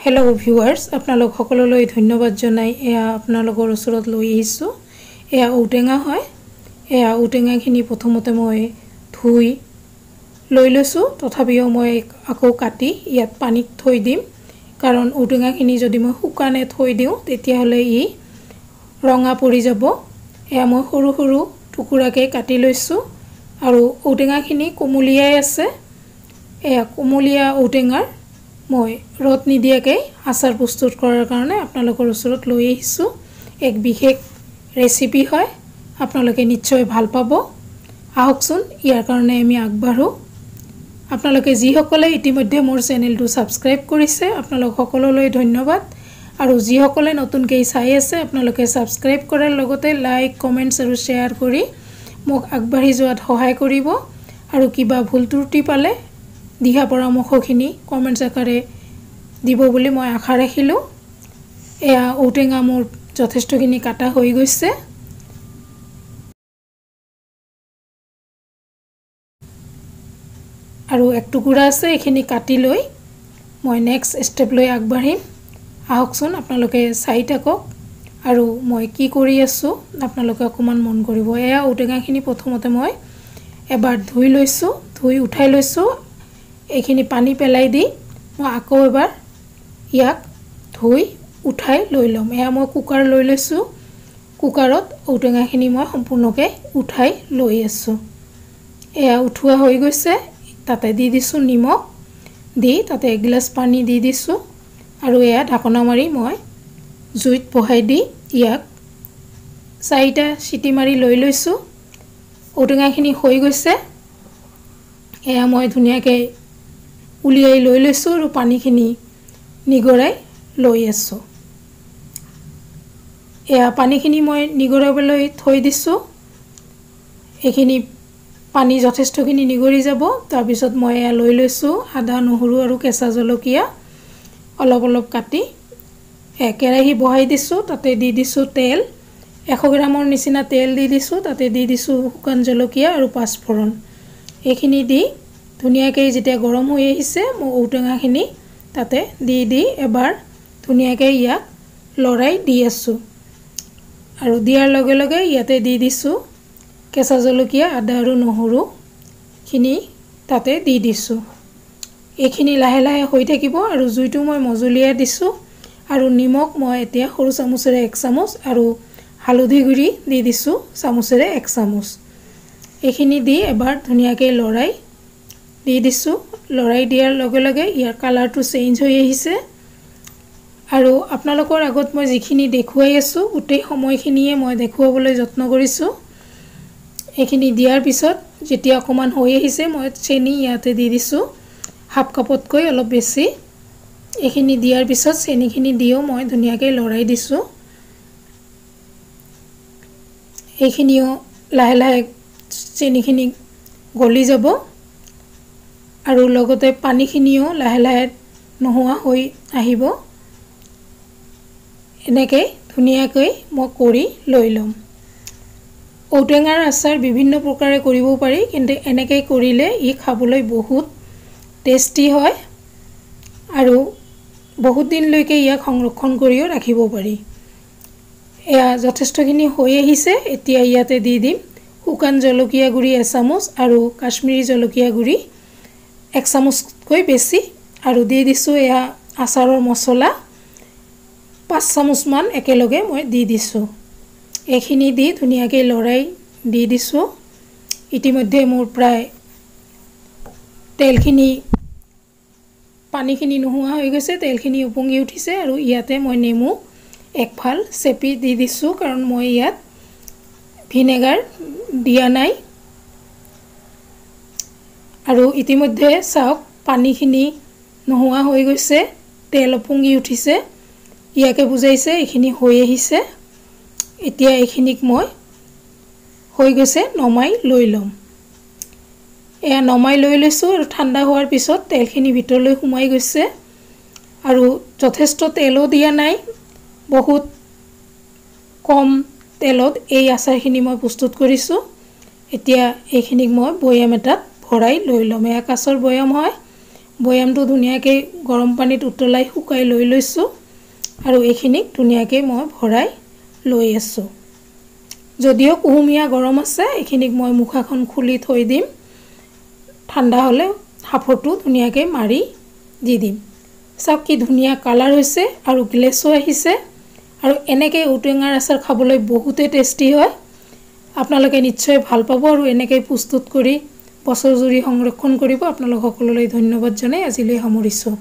Hello viewers আপোনালোক সকললৈ ধন্যবাদ জনাই এয়া আপোনালোকৰ ওচৰত লৈ আহিছো এয়া ঔটেঙা হয় এয়া ঔটেঙাখিনি প্ৰথমতে মই ধুই লৈ লৈছো তথাপিও মই আকৌ কাটি ইয়াত পানীত থৈ দিম কাৰণ ঔটেঙাখিনি যদি মই শুকানে থৈ দিও তেতিয়া হলে ই ৰঙা পৰি যাব এয়া মই সৰু সৰু টুকুৰাকে কাটি লৈছো আৰু ঔটেঙাখিনি কোমলিয়াই আছে এয়া কোমলিয়া ঔটেঙাৰ মই ৰদ নিদিয়াকে আচাৰ প্ৰস্তুত কৰাৰ কাৰণে আপোনালোকৰ ওচৰত লৈ আহিছো এক বিশেষ ৰেচিপি হয় আপোনালোকে নিশ্চয় ভাল পাব আহকচোন ইয়াৰ কাৰণে আমি আগবাঢ়ো আপোনালোকে যি সকলে ইতিমধ্যে মোৰ চেনেলটো সাবস্ক্ৰাইব কৰিছে আপোনালোক সকললৈ ধন্যবাদ আৰু যি সকলে নতুনকৈ চাই আছে আপোনালোকে সাবস্ক্ৰাইব কৰাৰ লগতে লাইক কমেন্টছ আৰু শেয়াৰ কৰি মোক আগবাঢ়ি যোৱাত সহায় কৰিব আৰু কিবা ভুল ত্ৰুটি পালে দিহা পৰামৰ্শখিনি কমেন্টছ আকাৰে দিব বুলি মই আশা ৰাখিলো এয়া ঔটেঙা মোৰ যথেষ্টখিনি কাটা হৈ গৈছে আৰু এক টুকুৰা আছে এখিনি কাটি লৈ মই নেক্সট স্টেপ লৈ আগবাঢ়িম আহকচোন আপোনালোকে চাই থাকক আৰু মই কি কৰি আছো আপোনালোকে অকমান মন কৰিব এয়া ঔটেঙাখিনি প্ৰথমতে মই এবাৰ ধুই লৈছো ধুই উঠাই লৈছো এখিনি পানী পেলাই দি মই আকৌ এবাৰ ইয়াক ধুই উঠাই লৈ লম এয়া মই কুকাৰ লৈ লৈছো কুকাৰত ঔটেঙাখিনি মই সম্পূৰ্ণকে উঠাই লৈ আছো এয়া উঠুৱা হৈ গৈছে তাতে দি দিছো নিমখ দি তাতে এক গ্লাস পানী দি দিছো আৰু এয়া ঢাকনা মাৰি মই জুইত বহাই দি ইয়াক 4টা সিটি মাৰি লৈ লৈছো ঔটেঙাখিনি হৈ গৈছে এয়া মই ধুনিয়াকে উলিয়াই লৈ লৈছো আৰু পানীখিনি নিগৰাই লৈ আছো এয়া পানীখিনি মই নিগৰাবলৈ থৈ দিছো এখিনি পানী যথেষ্টখিনি নিগৰি যাব তাৰ পিছত মই এয়া লৈ লৈছো আদা নহৰু আৰু কেঁচা জলকীয়া অলপ অলপ কাটি কেৰাহী বহাই দিছো তাতে দি দিছো তেল 100 গ্ৰামৰ নিচিনা তেল দি দিছো তাতে দি দিছো শুকান জলকীয়া আৰু পাঁচফোৰণ এখিনি দি ধুনিয়াকে যেতিয়া গৰম হৈ আহিছে মই ঔটেঙাখিনি তাতে দি এবাৰ ধুনিয়াকে ইয়াক লৰাই দি আছো আৰু দিয়াৰ লগে লগে ইয়াতে দি দিছো কেঁচা জলকীয়া আদা আৰু নহৰু খিনি তাতে দি দিছো এখিনি লাহে লাহে হৈ থাকিব আৰু জুইটো মই মজলিয়া দিছো আৰু নিমখ মই এতিয়া সৰু চামুচেৰে 1 চামুচ আৰু হালধি গুৰি দি দিছো চামুচেৰে 1 চামুচ এখিনি দি এবাৰ ধুনিয়াকে লৰাই দি দিছো লৰাই দিয়াৰ লগে লগে ইয়াৰ কালাৰটো চেঞ্জ হৈ আহিছে আৰু আপোনালোকৰ আগত মই যিখিনি দেখুৱাই আছো উটেই সময়খিনিয়ে মই দেখুৱাবলৈ যত্ন কৰিছো এখিনি দিয়াৰ পিছত যেতিয়া অকমান হৈ আহিছে মই চেনি ইয়াতে দি দিছো হাফ কাপতকৈ অলপ বেছি এখিনি দিয়াৰ পিছত চেনিখিনি দিও মই ধুনিয়াকে লৰাই দিছো এখিনিও লাহে লাহে চেনিখিনি গলি যাব আৰু লগতে পানীখিনিও লাহে লাহে নোহোৱা হৈ আহিব এনেকৈ ধুনিয়াকৈ মই কৰি লৈ লম ঔটেঙাৰ আচাৰ বিভিন্ন প্ৰকাৰে কৰিব পাৰি কিন্তু এনেকৈ কৰিলে ই খাবলৈ বহুত টেষ্টি হয় আৰু বহুত দিনলৈকে ইয়াক সংৰক্ষণ কৰিও ৰাখিব পাৰি এয়া যথেষ্টখিনি হৈ আহিছে এতিয়া ইয়াতে দি দিম শুকান জলকীয়া গুৰি 1 চামুচ আৰু কাশ্মীৰী জলকীয়া গুৰি 1 চামুচকৈ বেছি আৰু দি দিছো এয়া আচাৰৰ মছলা 5 চামুচ মান একেলগে মই দি দিছো এখিনি দি ধুনিয়াকৈ লৰাই দি দিছো ইতিমধ্যে মোৰ প্ৰায় তেলখিনি পানীখিনি নোহোৱা হৈ গৈছে তেলখিনি উপঙি উঠিছে আৰু ইয়াতে মই নেমু এক ফাল চেপি দি দিছো কাৰণ মই ইয়াত ভিনেগাৰ দিয়া নাই আৰু ইতিমধ্যে চাওক পানীখিনি নোহোৱা হৈ গৈছে তেল উপঙি উঠিছে ইয়াকে বুজাইছে এখিনি হৈ আহিছে এতিয়া এখিনিক মই হৈ গৈছে নমাই লৈ লম এয়া নমাই লৈ লৈছো আৰু ঠাণ্ডা হোৱাৰ পিছত তেলখিনি ভিতৰলৈ সোমাই গৈছে আৰু যথেষ্ট তেলো দিয়া নাই বহুত কম তেলত এই আচাৰখিনি মই প্ৰস্তুত কৰিছো এতিয়া এইখিনিক মই বয়াম এটাত ভৰাই লৈ লম এয়া কাঁচৰ বয়াম হয় বৈয়ামটো ধুনীয়াকৈ গৰম পানীত উতলাই শুকাই লৈ লৈছোঁ আৰু এইখিনিক ধুনীয়াকৈ মই ভৰাই লৈ আছোঁ। যদিও কুহুমীয়া গৰম আছে এইখিনিক মই মুখাখন খুলি থৈ দিম, ঠাণ্ডা হ'লে সাঁফৰটো ধুনীয়াকৈ মাৰি দি দিম। চাওক কি ধুনীয়া কালাৰ হৈছে আৰু গ্লেছো আহিছে আৰু এনেকৈ ঔটেঙাৰ আচাৰ খাবলৈ বহুতেই টেষ্টি হয়। আপোনালোকে নিশ্চয় ভাল পাব আৰু এনেকৈ প্ৰস্তুত কৰি বছৰ জুৰি সংৰক্ষণ কৰিব। আপোনালোক সকলোলৈ ধন্যবাদ জনাই আজিলৈ সামৰিছোঁ।